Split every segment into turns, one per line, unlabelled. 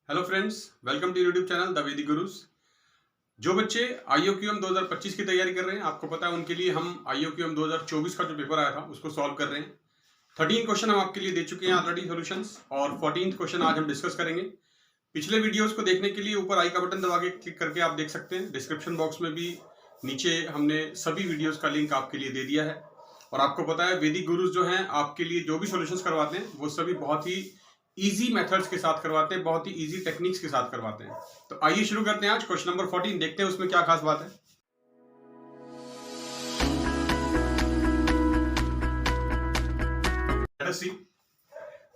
Hello friends, welcome to YouTube channel the Vedic Gurus. जो बच्चे IOQM 2025 की तैयारी कर रहे हैं, आपको पता है उनके लिए हम IOQM 2024 का जो पेपर आया था उसको सॉल्व कर रहे हैं। 13 क्वेश्चन हम आपके लिए दे चुके हैं ऑलरेडी सॉल्यूशंस, और 14th क्वेश्चन आज हम डिस्कस करेंगे। पिछले वीडियोस को देखने के लिए ऊपर आई का बटन दबा के क्लिक करके आप देख सकते हैं। डिस्क्रिप्शन बॉक्स में भी नीचे हमने सभी वीडियोस का लिंक आपके लिए दे दिया है। और आपको पता है वैदिक गुरुज जो हैं आपके लिए जो भी सॉल्यूशंस करवाते हैं वो सभी बहुत ही इजी मेथड्स के साथ करवाते हैं, बहुत ही इजी टेक्निक्स के साथ करवाते हैं। तो आइए शुरू करते हैं आज क्वेश्चन नंबर 14, देखते हैं उसमें क्या खास बात है।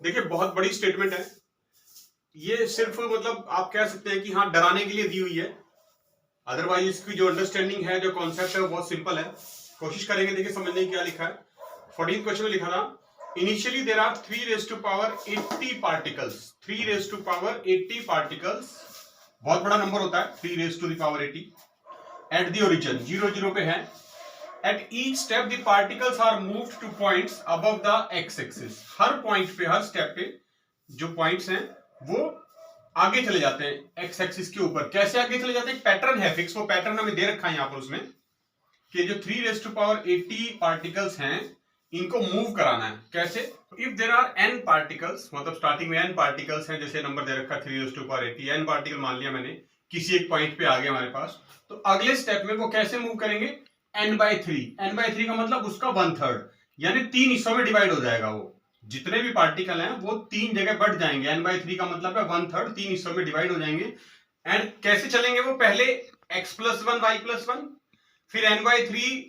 देखिए, बहुत बड़ी स्टेटमेंट है ये। सिर्फ मतलब आप कह सकते हैं कि हाँ, डराने के लिए दी हुई है। अदरवाइज इसकी जो अंडरस्टैंडिंग है, जो कॉन्सेप्ट है वो बहुत सिंपल है। कोशिश करेंगे देखिए समझने की क्या लिखा है। 14th क्वेश्चन में लिखा था, initially there are 3 raised to power 80 particles. 3 raised to power 80 particles बहुत बड़ा नंबर होता है। 3 raised to the power 80 at the origin 0 0 पे है। At each step the particles are moved to points above the X axis. हर point पे, हर step पे जो पॉइंट्स हैं वो आगे चले जाते हैं एक्स एक्सिस के ऊपर। कैसे आगे चले जाते हैं? पैटर्न है फिक्स, वो पैटर्न हमें दे रखा है यहां पर उसमें कि जो 3 raised to power 80 पार्टिकल्स हैं इनको मूव कराना है। कैसे? If there are n particles, मतलब स्टार्टिंग में n पार्टिकल्स हैं, जैसे नंबर दे रखा है 3 raised to power 80, n particle मान लिया मैंने, किसी एक पॉइंट पे आ गए हमारे पास, तो अगले स्टेप में वो कैसे मूव करेंगे? n/3। n/3 का मतलब उसका 1/3, यानी 3 हिस्सों में डिवाइड हो जाएगा। वो जितने भी पार्टिकल हैं वो 3 जगह बढ़ जाएंगे। n/3 का मतलब है 1/3, 3 हिस्सों में डिवाइड हो जाएंगे। एंड कैसे चलेंगे वो? पहले x+1 y+1, फिर n/3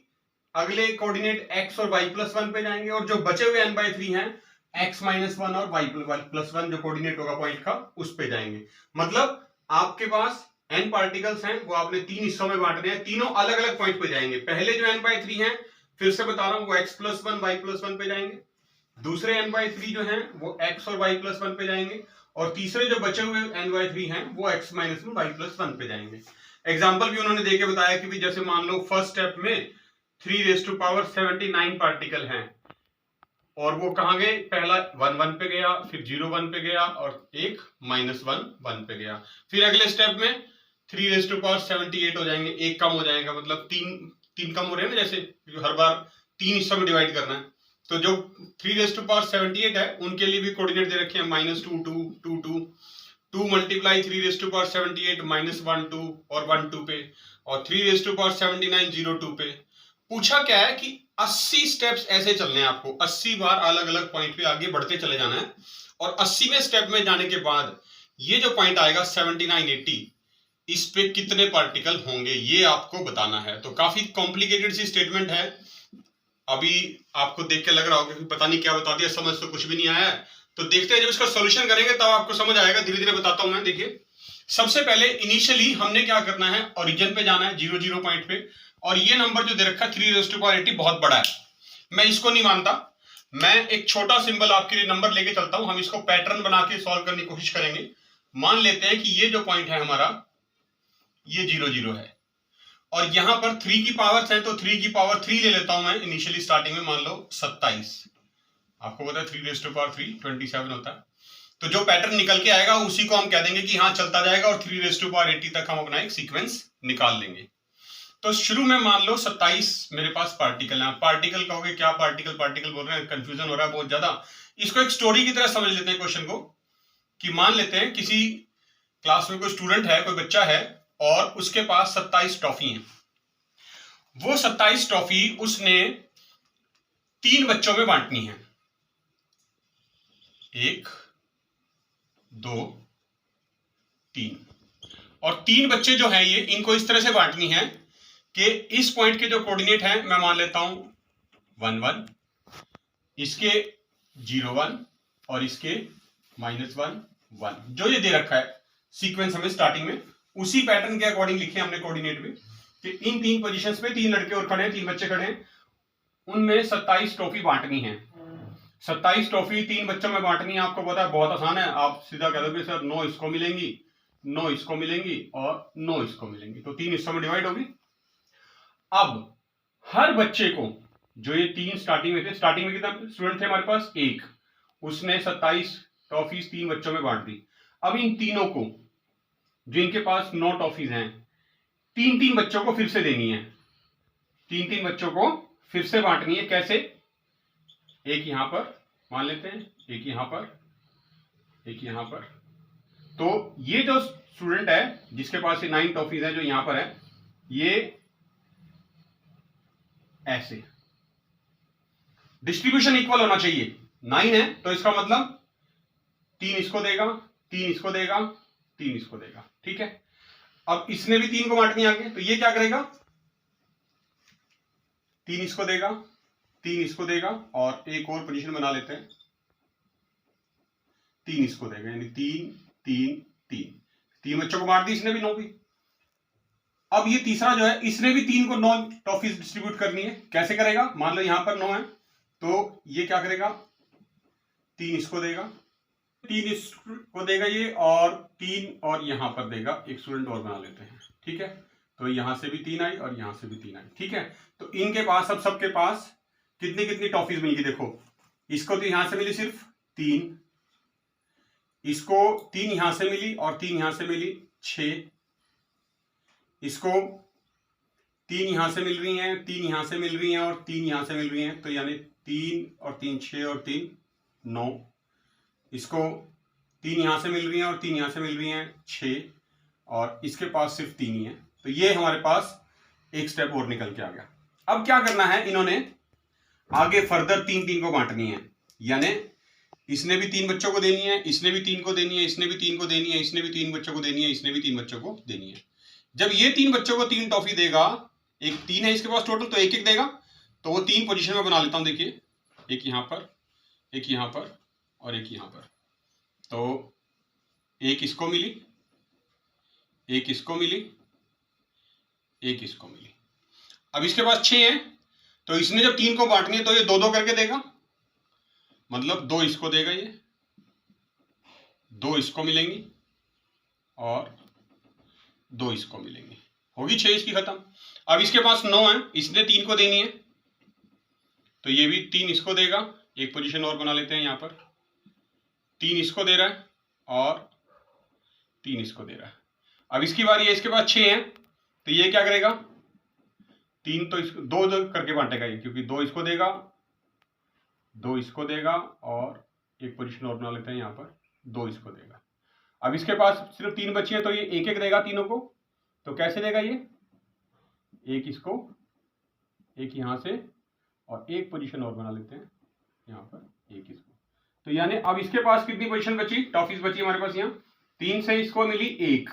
अगले कोऑर्डिनेट x और y+1 पे जाएंगे, और जो बचे हुए n/3 हैं x-1 और y+1 जो कोऑर्डिनेट होगा पॉइंट का उस पे जाएंगे। मतलब आपके पास n पार्टिकल्स हैं, वो आपने 3 हिस्सों में बांटने हैं, तीनों अलग अलग पॉइंट पे जाएंगे। पहले जो n/3 हैं, फिर से बता रहा हूं, वो x+1 y+1 पे जाएंगे। दूसरे n/3 जो हैं वो x और y+1 पे जाएंगे, और तीसरे जो बचे हुए n/3 हैं वो x-1 y+1 पे जाएंगे। एग्जाम्पल भी उन्होंने देके बताया कि भी जैसे मान लो फर्स्ट स्टेप में 3 raised to power 79 पार्टिकल हैं, और वो कहां गए? पहला 1 1 पे गया, फिर 0 1 पे गया, और एक -1 1 पे गया। फिर अगले स्टेप में 3 raised to power 78 हो जाएंगे, एक कम हो जाएगा, मतलब तीन कम हो रहे हैं ना, जैसे हर बार 3 हिस्सों में डिवाइड करना है। तो जो 3 raised to power 78 है उनके लिए भी कोऑर्डिनेट दे रखे हैं -2 2 2 2 2 मल्टीप्लाई 3 raised to power 78 -1 2 और 1 2 पे, और 3 raised to power 79 0 2 पे। पूछा क्या है कि 80 स्टेप्स ऐसे चलने हैं आपको, 80 बार अलग अलग पॉइंट पे आगे बढ़ते चले जाना है, और 80वें स्टेप में जाने के बाद ये जो पॉइंट आएगा 79 80, इस पे कितने पार्टिकल होंगे ये आपको बताना है। तो काफी कॉम्प्लिकेटेड सी स्टेटमेंट है। अभी आपको देख के लग रहा होगा कि पता नहीं क्या बता दिया, समझ तो कुछ भी नहीं आया है। तो देखते हैं, जब इसका सॉल्यूशन करेंगे तब आपको समझ आएगा। धीरे धीरे बताता हूं मैं। देखिए, सबसे पहले इनिशियली हमने क्या करना है, ओरिजिन पे जाना है 0 0 पॉइंट पे, और ये नंबर जो दे रखा है 3 raised to power 80 बहुत बड़ा है, मैं इसको नहीं मानता। मैं एक छोटा सिंबल आपके लिए नंबर लेके चलता हूं, हम इसको पैटर्न बना के सॉल्व करने की कोशिश करेंगे। मान लेते हैं कि ये जो पॉइंट है हमारा ये 0 0 है, और यहां पर 3 की पावर है, तो 3 की पावर 3 ले लेता हूं मैं इनिशियली स्टार्टिंग में। मान लो 27, आपको पता है 3 raised to power 3 27 होता है। तो जो पैटर्न निकल के आएगा उसी को हम कह देंगे कि हाँ चलता जाएगा, और 3 raised to power 80 तक हम अपना एक सीक्वेंस निकाल लेंगे। तो शुरू में मान लो 27 मेरे पास पार्टिकल है। पार्टिकल कहोगे क्या, पार्टिकल पार्टिकल बोल रहे हैं, कंफ्यूजन हो रहा है बहुत ज्यादा। इसको एक स्टोरी की तरह समझ लेते हैं क्वेश्चन को, कि मान लेते हैं किसी क्लास में कोई स्टूडेंट है, कोई बच्चा है, और उसके पास 27 टॉफी हैं। वो 27 टॉफी उसने 3 बच्चों में बांटनी है, 1 2 3, और 3 बच्चे जो हैं ये, इनको इस तरह से बांटनी है कि इस पॉइंट के जो कोऑर्डिनेट हैं मैं मान लेता हूं 1 1, इसके 0 1, और इसके -1 1, जो ये दे रखा है सीक्वेंस हमें स्टार्टिंग में, उसी पैटर्न के अकॉर्डिंग लिखे हमने कोऑर्डिनेट में कि इन 3 पोजीशंस पे 3 लड़के और खड़े हैं, 3 बच्चे खड़े हैं, उनमें 27 ट्रॉफी बांटनी है। 27 ट्रॉफी 3 बच्चों में बांटनी है। आपको पता है बहुत आसान है, आप सीधा कह दोगे सर 9 इसको मिलेंगी, 9 इसको मिलेंगी, और 9 इसको मिलेंगी, तो 3 हिस्सों में डिवाइड होगी। अब हर बच्चे को, जो ये 3 स्टार्टिंग में थे, स्टार्टिंग में कितना स्टूडेंट थे हमारे पास? 1, उसने 27 टॉफीज 3 बच्चों में बांट दी। अब इन तीनों को, जिनके पास 9 टॉफीज हैं, 3-3 बच्चों को फिर से देनी है, 3-3 बच्चों को फिर से बांटनी है। कैसे? एक यहां पर मान लेते हैं, एक यहां पर, एक यहां पर। तो ये जो स्टूडेंट है जिसके पास ये 9 टॉफीज है, जो यहां पर है, ये ऐसे डिस्ट्रीब्यूशन इक्वल होना चाहिए। 9 है तो इसका मतलब 3 इसको देगा, 3 इसको देगा, 3 इसको देगा। ठीक है, अब इसने भी 3 को बांटनी आगे, तो ये क्या करेगा? 3 इसको देगा, 3 इसको देगा, और एक और पोजीशन बना लेते हैं, 3 इसको देगा, यानी 3 3 3 3 बच्चों को बांट दी इसने भी 9 भी। अब ये तीसरा जो है, इसने भी 3 को 9 टॉफीज डिस्ट्रीब्यूट करनी है। कैसे करेगा? मान लो यहां पर 9 है, तो ये क्या करेगा? 3 इसको देगा, 3 इसको देगा ये, और 3 और यहां पर देगा। एक स्टूडेंट और बना लेते हैं। ठीक है, तो यहां से भी 3 आई और यहां से भी 3 आई। ठीक है, तो इनके पास, अब सबके पास कितनी कितनी टॉफीज मिल गई? देखो, इसको तो यहां से मिली सिर्फ 3, इसको 3 यहां से मिली और 3 यहां से मिली 6, इसको 3 यहां से मिल रही हैं, 3 यहां से मिल रही हैं और 3 यहां से मिल रही हैं, तो यानी 3 और 3 6 और 3 9। इसको 3 यहां से मिल रही हैं और 3 यहां से मिल रही हैं 6, और इसके पास सिर्फ 3 ही है। तो ये हमारे पास एक स्टेप और निकल के आ गया। अब क्या करना है, इन्होंने आगे फर्दर 3-3 को बांटनी है, यानी इसने भी 3 बच्चों को देनी है, इसने भी 3 को देनी है, इसने भी 3 को देनी है, इसने भी 3 बच्चों को देनी है, इसने भी 3 बच्चों को देनी है। जब ये 3 बच्चों को 3 टॉफी देगा, एक 3 है इसके पास टोटल, तो एक एक देगा, तो वो 3 पोजीशन में बना लेता हूं। देखिए, एक यहां पर, एक यहां पर और एक यहां पर। तो एक इसको मिली, एक इसको मिली, एक इसको मिली। अब इसके पास 6 है, तो इसने जब 3 को बांटनी है तो ये 2-2 करके देगा, मतलब 2 इसको देगा, ये 2 इसको मिलेंगी और 2 इसको मिलेंगी, होगी 6 इसकी खत्म। अब इसके पास 9 है, इसने 3 को देनी है, तो ये भी 3 इसको देगा। एक पोजीशन और बना लेते हैं यहां पर, 3 इसको दे रहा है और 3 इसको दे रहा है। अब इसकी बारी है, इसके पास 6 है, तो ये क्या करेगा? 3 तो इसको 2 करके बांटेगा ये, क्योंकि 2 इसको देगा, 2 इसको देगा, और एक पोजीशन और बना लेते हैं यहां पर, 2 इसको देगा। अब इसके पास सिर्फ 3 बची है, तो ये एक एक देगा तीनों को। तो कैसे देगा ये? एक इसको, एक यहां से, और एक पोजीशन और बना लेते हैं यहां पर, एक इसको। तो यानी अब इसके पास कितनी पोजीशन बची, टॉफीज बची हमारे पास? यहाँ 3 से इसको मिली 1,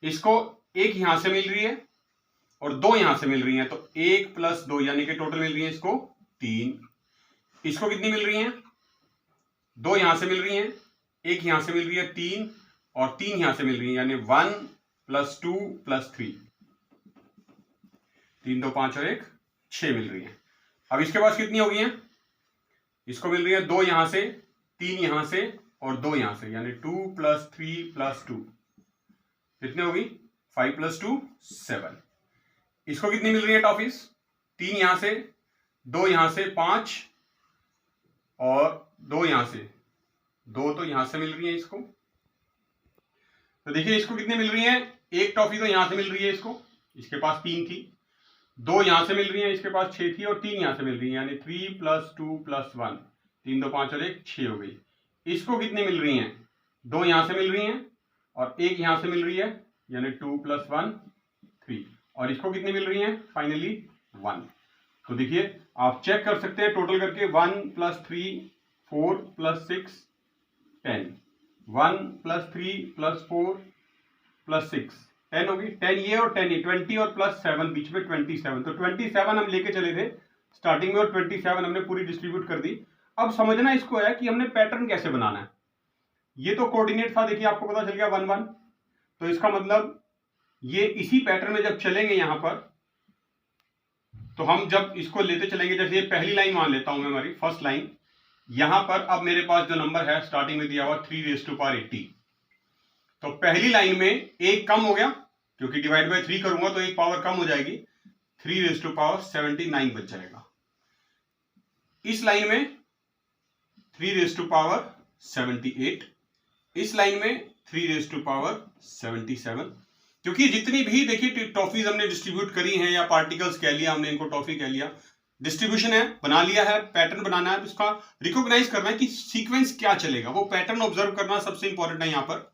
इसको 1 यहां से मिल रही है और 2 यहां से मिल रही है, तो 1 + 2 यानी कि टोटल मिल रही है इसको 3। इसको कितनी मिल रही है? 2 यहां से मिल रही है, 1 यहां से मिल रही है 3, और 3 यहां से मिल रही है, यानी 1 + 2 + 3, 3 2 5 और 1 6 मिल रही है। अब इसके पास कितनी हो गई है? इसको मिल रही है 2 यहां से, 3 यहां से और 2 यहां से, यानी 2 + 3 + 2 कितनी होगी? 5 + 2 7। इसको कितनी मिल रही है टॉफीज? 3 यहां से, 2 यहां से 5, और 2 यहां से, 2 तो यहां से मिल रही है इसको। तो देखिए इसको कितनी मिल रही है? एक टॉफी तो यहां से मिल रही है इसको, इसके पास 3 थी, 2 यहां से मिल रही है, इसके पास 6 थी, और 3 यहां से मिल रही है, यानी 3 + 2 + 1, 3 2 5 और 1 6 हो गई। इसको कितनी मिल रही हैं? 2 यहां से मिल रही हैं और 1 यहां से मिल रही है, यानी 2 + 1 3, और इसको कितनी मिल रही है? फाइनली 1। तो देखिए आप चेक कर सकते हैं टोटल करके, 1 + 3 4 + 6 10, 1 + 3 + 4 + 6 10 होगी, 10 ये और 10 ये, 20 और +7 बीच में 27। तो 27 हम लेके चले थे स्टार्टिंग में, और 27 हमने पूरी डिस्ट्रीब्यूट कर दी। अब समझना इसको है कि हमने पैटर्न कैसे बनाना है। ये तो कोऑर्डिनेट था, देखिए आपको पता चल गया 1 1, तो इसका मतलब ये इसी पैटर्न में जब चलेंगे यहां पर, तो हम जब इसको लेते चलेंगे, जैसे ये पहली लाइन मान लेता हूं मैं, हमारी फर्स्ट लाइन, यहां पर अब मेरे पास जो नंबर है स्टार्टिंग में दिया हुआ 3⁻80, तो पहली लाइन में एक कम हो गया, क्योंकि डिवाइड बाय 3 करूंगा तो एक पावर कम हो जाएगी, 3⁻79 बच जाएगा। इस लाइन में 3⁻78, इस लाइन में 3⁻77, क्योंकि जितनी भी देखिए टॉफीज हमने डिस्ट्रीब्यूट करी हैं या पार्टिकल्स कह लिया हमने, इनको टॉफी कह लिया, डिस्ट्रीब्यूशन है, बना लिया है, पैटर्न बनाना है, तो उसका रिकॉग्नाइज करना है कि सीक्वेंस क्या चलेगा, वो पैटर्न ऑब्जर्व करना सबसे इंपॉर्टेंट है। यहां पर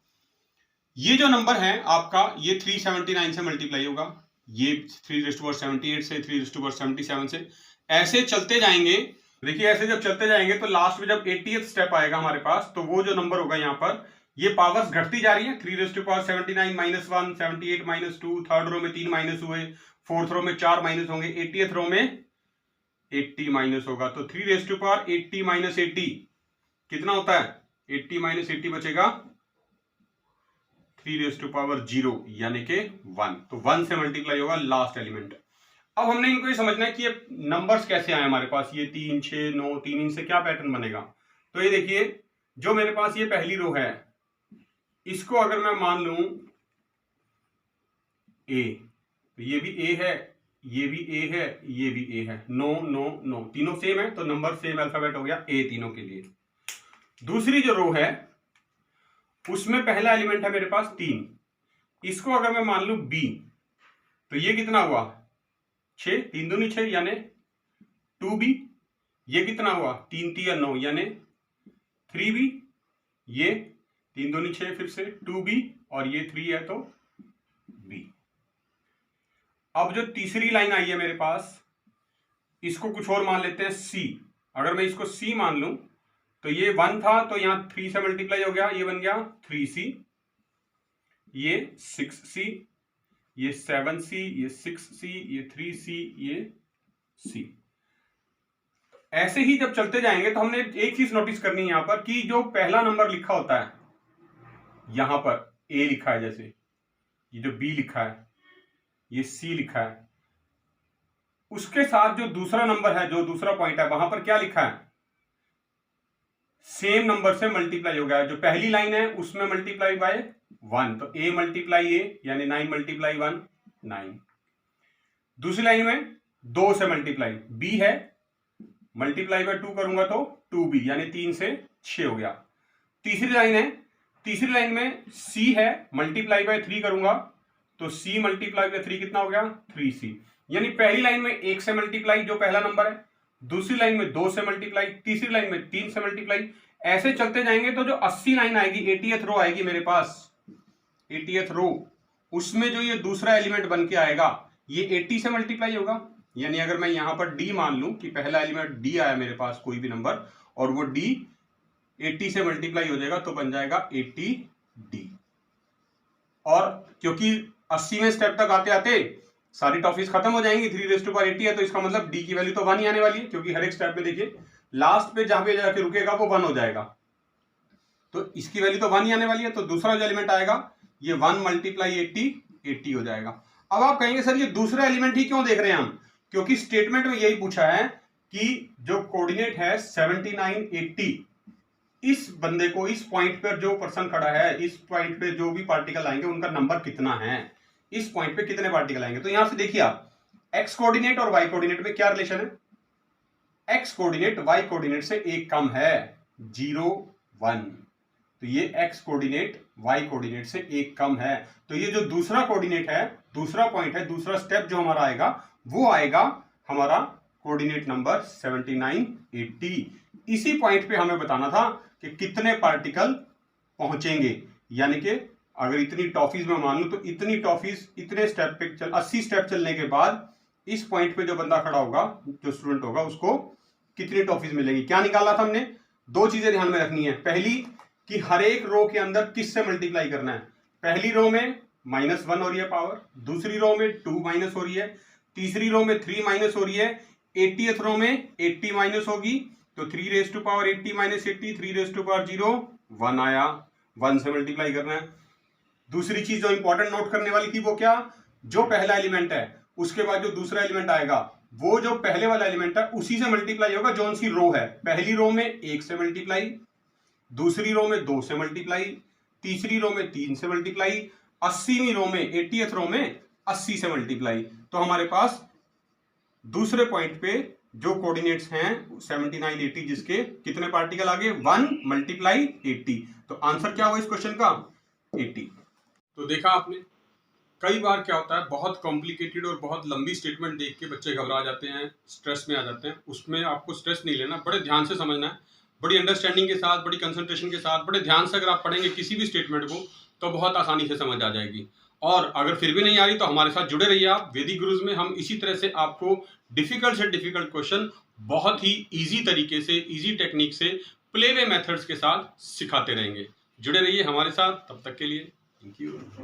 ये जो नंबर है आपका, ये 379 से मल्टीप्लाई होगा, ये 3⁻78 से, 3⁻77 से, ऐसे चलते जाएंगे। देखिए ऐसे जब चलते जाएंगे तो लास्ट में जब 80th स्टेप आएगा हमारे पास, तो वो जो नंबर होगा यहाँ पर, ये पावर्स घटती जा रही है, 3⁻79 -1, 78 -2, थर्ड रो में 3 माइनस हुए, फोर्थ रो में 4 माइनस होंगे, 80th रो में 80 माइनस होगा, तो 3⁻80 - 80 कितना होता है, 80 - 80 बचेगा 3⁻0 यानी कि 1, तो 1 से मल्टीप्लाई होगा लास्ट एलिमेंट। अब हमने इनको ये समझना है कि ये नंबर्स कैसे आए हमारे पास, ये 3, 6, 9, 3, इनसे क्या पैटर्न बनेगा। तो ये देखिए जो मेरे पास ये पहली रो है, इसको अगर मैं मान लूं ए, तो ये भी ए है, ये भी ए है, ये भी ए है, 9 9 9 तीनों सेम है, तो नंबर सेम अल्फाबेट हो गया ए तीनों के लिए। दूसरी जो रो है उसमें पहला एलिमेंट है मेरे पास 3, इसको अगर मैं मान लूं बी, तो ये कितना हुआ 6, 3 दूनी 6 यानी 2b, ये कितना हुआ 3 3 9 यानी 3b, ये 3 दूनी 6 फिर से 2b, और ये 3 है तो b। अब जो तीसरी लाइन आई है मेरे पास, इसको कुछ और मान लेते हैं c, अगर मैं इसको c मान लूं तो ये 1 था, तो यहां 3 से मल्टीप्लाई हो गया, ये बन गया 3c, ये 6c, ये 7c, ये 6c, ये 3c, ये c। ऐसे ही जब चलते जाएंगे तो हमने एक चीज नोटिस करनी है यहां पर, कि जो पहला नंबर लिखा होता है, यहां पर a लिखा है, जैसे ये जो b लिखा है, ये c लिखा है, उसके साथ जो दूसरा नंबर है, जो दूसरा पॉइंट है, वहां पर क्या लिखा है, सेम नंबर से मल्टीप्लाई हो गया। जो पहली लाइन है उसमें मल्टीप्लाई बाय 1, तो a मल्टीप्लाई a यानी 9 मल्टीप्लाई 1 9। दूसरी लाइन में 2 से मल्टीप्लाई, b है, मल्टीप्लाई बाय 2 करूंगा तो 2b यानी 3 से 6 हो गया। तीसरी लाइन है, तीसरी लाइन में c है, मल्टीप्लाई बाय 3 करूंगा तो c मल्टीप्लाई बाय 3 कितना हो गया 3c, यानी पहली लाइन में 1 से मल्टीप्लाई जो पहला नंबर है, दूसरी लाइन में 2 से मल्टीप्लाई, तीसरी लाइन में 3 से मल्टीप्लाई, ऐसे चलते जाएंगे तो जो 80 लाइन आएगी, 80th रो आएगी मेरे पास, 80th रो, उसमें जो ये दूसरा एलिमेंट बन के आएगा ये 80 से मल्टीप्लाई होगा। यानी अगर मैं यहां पर d मान लूं कि पहला एलिमेंट d आया मेरे पास, कोई भी नंबर, और वो d 80 से मल्टीप्लाई हो जाएगा तो बन जाएगा 80d। और क्योंकि 80वें स्टेप तक आते आते सारी टॉफीज खत्म हो जाएंगी, 3⁻80 है, तो इसका मतलब d की वैल्यू तो 1 ही आने वाली है, क्योंकि हर एक स्टेप में देखिए लास्ट पे जहां पे जाके रुकेगा वो 1 हो जाएगा, तो इसकी वैल्यू तो 1 ही आने वाली है। तो दूसरा जो एलिमेंट आएगा ये 1 मल्टीप्लाई 80 हो जाएगा। अब आप कहेंगे सर ये दूसरा एलिमेंट ही क्यों देख रहे हैं हम, क्योंकि स्टेटमेंट में यही पूछा है कि जो कोऑर्डिनेट है 79 80, इस बंदे को, इस पॉइंट पर जो पर्सन खड़ा है, इस पॉइंट पे जो भी पार्टिकल आएंगे उनका नंबर कितना है, इस पॉइंट पे कितने पार्टिकल आएंगे। तो यहां से देखिए आप, एक्स कोऑर्डिनेट और वाई कोऑर्डिनेट में क्या रिलेशन है, एक्स कोऑर्डिनेट वाई कोऑर्डिनेट से एक कम है, 0 1, तो ये एक्स कोऑर्डिनेट वाई कोऑर्डिनेट से एक कम है, तो ये जो दूसरा कोऑर्डिनेट है, दूसरा पॉइंट है, दूसरा स्टेप जो हमारा आएगा वो आएगा हमारा कोऑर्डिनेट नंबर 79 80। इसी पॉइंट पे हमें बताना था कि कितने पार्टिकल पहुंचेंगे, यानी कि अगर इतनी टॉफीज में मान लूं तो इतनी टॉफीज इतने स्टेप पे 80 स्टेप चलने के बाद इस पॉइंट पे जो बंदा खड़ा होगा, जो स्टूडेंट होगा, उसको कितनी टॉफीज मिलेंगी। क्या निकाला था हमने, 2 चीजें ध्यान में रखनी है। पहली कि हर एक रो के अंदर किससे मल्टीप्लाई करना है, पहली रो में -1 हो रही है पावर, दूसरी रो में 2 माइनस हो रही है, तीसरी रो में 3 माइनस हो रही है, 80th रो में 80 माइनस होगी, तो 3⁻80 - 80, 3⁻0 1 आया, 1 से मल्टीप्लाई करना है। दूसरी चीज जो इंपॉर्टेंट नोट करने वाली थी वो क्या, जो पहला एलिमेंट है उसके बाद जो दूसरा एलिमेंट आएगा वो जो पहले वाला एलिमेंट है उसी से मल्टीप्लाई होगा, जो उनकी रो है। पहली रो में 1 से मल्टीप्लाई, दूसरी रो में 2 से मल्टीप्लाई, तीसरी रो में 3 से मल्टीप्लाई, 80वीं रो में 80th रो में 80 से मल्टीप्लाई। तो हमारे पास दूसरे पॉइंट पे जो कोऑर्डिनेट्स हैं 79 80, जिसके कितने पार्टिकल आगे 1 मल्टीप्लाई 80, तो आंसर क्या हुआ इस क्वेश्चन का 80। तो देखा आपने, कई बार क्या होता है बहुत कॉम्प्लिकेटेड और बहुत लंबी स्टेटमेंट देख के बच्चे घबरा जाते हैं, स्ट्रेस में आ जाते हैं। उसमें आपको स्ट्रेस नहीं लेना, बड़े ध्यान से समझना है, बड़ी अंडरस्टैंडिंग के साथ, बड़ी कंसंट्रेशन के साथ, बड़े ध्यान से अगर आप पढ़ेंगे किसी भी स्टेटमेंट को तो बहुत आसानी से समझ आ जाएगी। और अगर फिर भी नहीं आ रही तो हमारे साथ जुड़े रहिए आप वैदिक गुरुज में। हम इसी तरह से आपको डिफिकल्ट से डिफिकल्ट क्वेश्चन बहुत ही ईजी तरीके से, ईजी टेक्निक से, प्ले वे मेथड्स के साथ सिखाते रहेंगे। जुड़े रहिए हमारे साथ, तब तक के लिए थैंक यू।